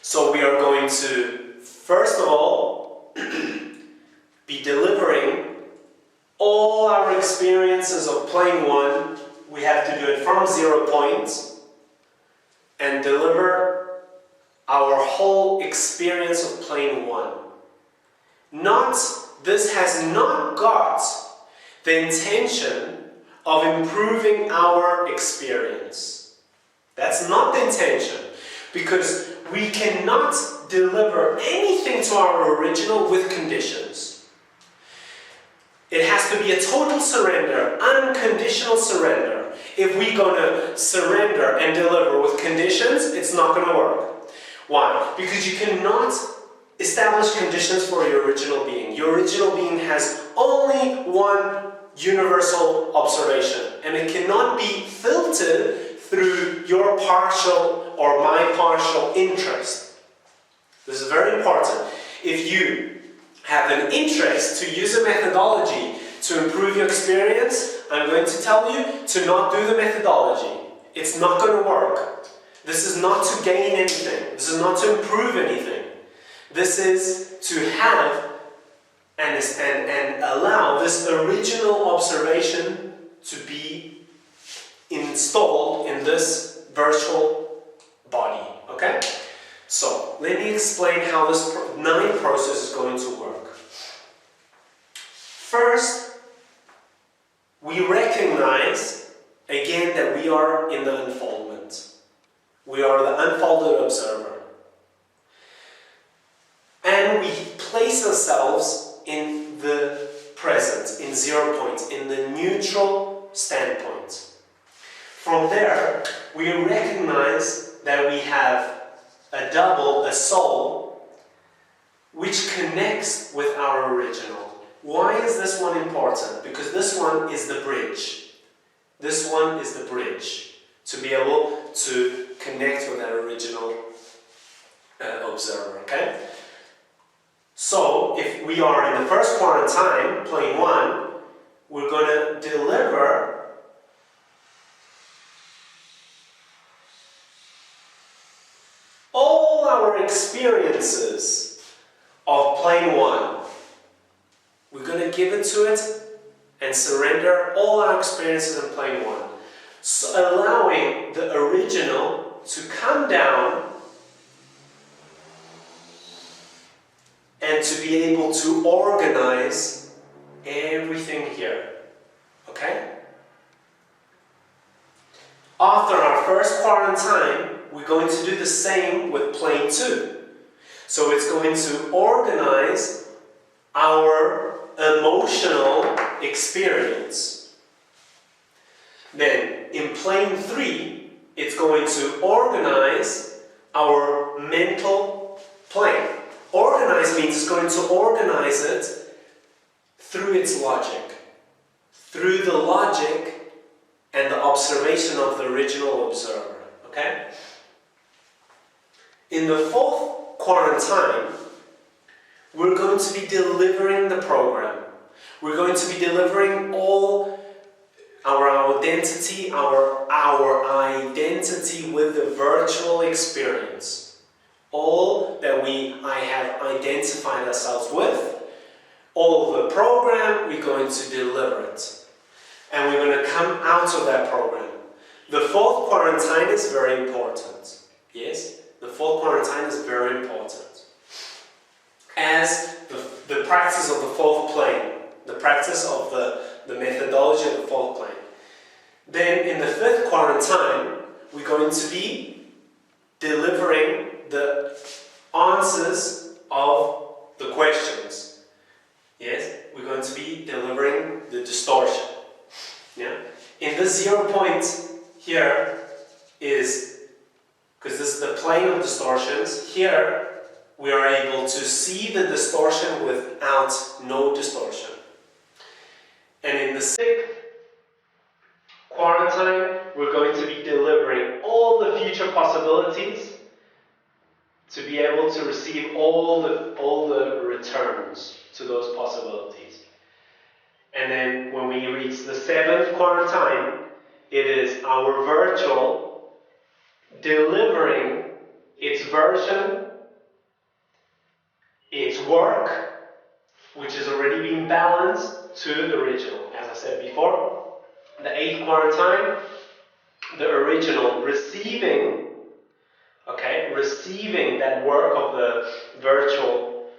So we are going to, first of all, be delivering all our experiences of plane 1. We have to do it from 0 points and deliver our whole experience of plane 1. This has not got the intention of improving our experience. That's not the intention, because we cannot deliver anything to our original with conditions. It has to be a total surrender, unconditional surrender. If we're going to surrender and deliver with conditions, it's not going to work. Why? Because you cannot establish conditions for your original being. Your original being has only one universal observation, and it cannot be filtered through your partial or my partial interest. This is very important. If you have an interest to use a methodology to improve your experience, I'm going to tell you to not do the methodology. It's not going to work. This is not to gain anything. This is not to improve anything. This is to have and allow this original observation to be installed in this virtual body. Okay? So, let me explain how this ninth process is going to work. First, we recognize again that we are in the unfoldment. We are the unfolded observer. And we place ourselves in the present, in 0 point, in the neutral standpoint. From there, we recognize that we have a double, a soul, which connects with our original. Why is this one important? Because this one is the bridge. This one is the bridge to be able to connect with our original observer, okay? So, if we are in the first quarantine, plane 1, we're going to deliver all our experiences of plane 1. We're going to give it to it and surrender all our experiences in plane 1. So allowing the original to come down and to be able to organize everything here. Okay? After our first quarantine, we're going to do the same with plane 2. So it's going to organize our emotional experience. Then in plane 3, it's going to organize our mental plane. Organize means it's going to organize it through its logic. Through the logic and the observation of the original observer. Okay? In the fourth quarantine, we're going to be delivering the program. We're going to be delivering all our identity, our identity with the virtual experience. All that I have identified ourselves with, all of the program, we're going to deliver it. And we're going to come out of that program. The fourth quarantine is very important. Yes? The fourth quarantine is very important. As the practice of the fourth plane, the practice of the methodology of the fourth plane. Then in the fifth quarantine, we're going to be delivering the answers of the questions. Yes? We're going to be delivering the distortion. Yeah? In the 0 point here is, because this is the plane of distortions, here we are able to see the distortion without no distortion. And in the sixth quarantine, we're going to be delivering all the future possibilities to be able to receive all the returns to those possibilities. And then when we reach the seventh quarantine, it is our virtual delivering its version, its work, which is already being balanced to the original. As I said before, the eighth quarantine, the original receiving that work of the virtual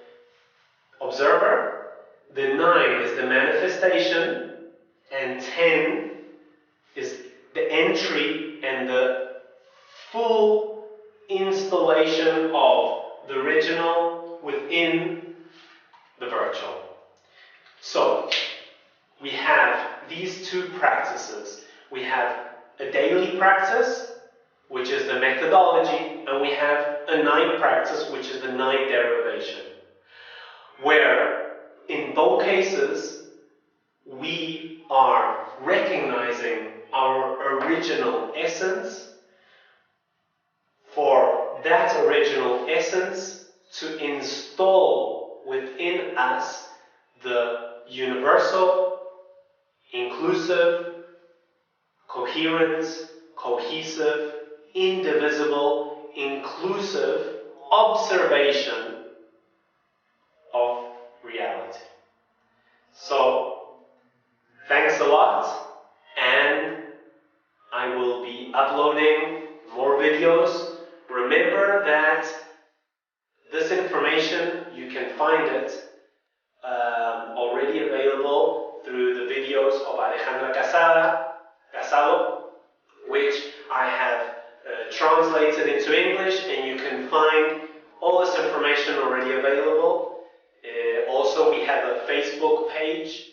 observer. The 9 is the manifestation, and 10 is the entry and the full installation of the original within the virtual. So, we have these two practices. We have a daily practice, which is the methodology, and we have a ninth practice, which is the ninth derivation, where in both cases we are recognizing our original essence, for that original essence to install within us the universal, inclusive, coherent, cohesive, indivisible, inclusive observation of reality. So, thanks a lot, and I will be uploading more videos. Remember that this information, you can find it already available through the videos of Alejandra Casado, which I have translated into English, and you can find all this information already available. Also, we have a Facebook page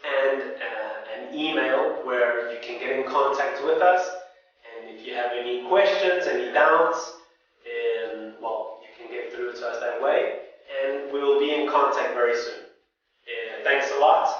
and an email where you can get in contact with us. And if you have any questions, any doubts, well, you can get through to us that way. And we will be in contact very soon. Thanks a lot.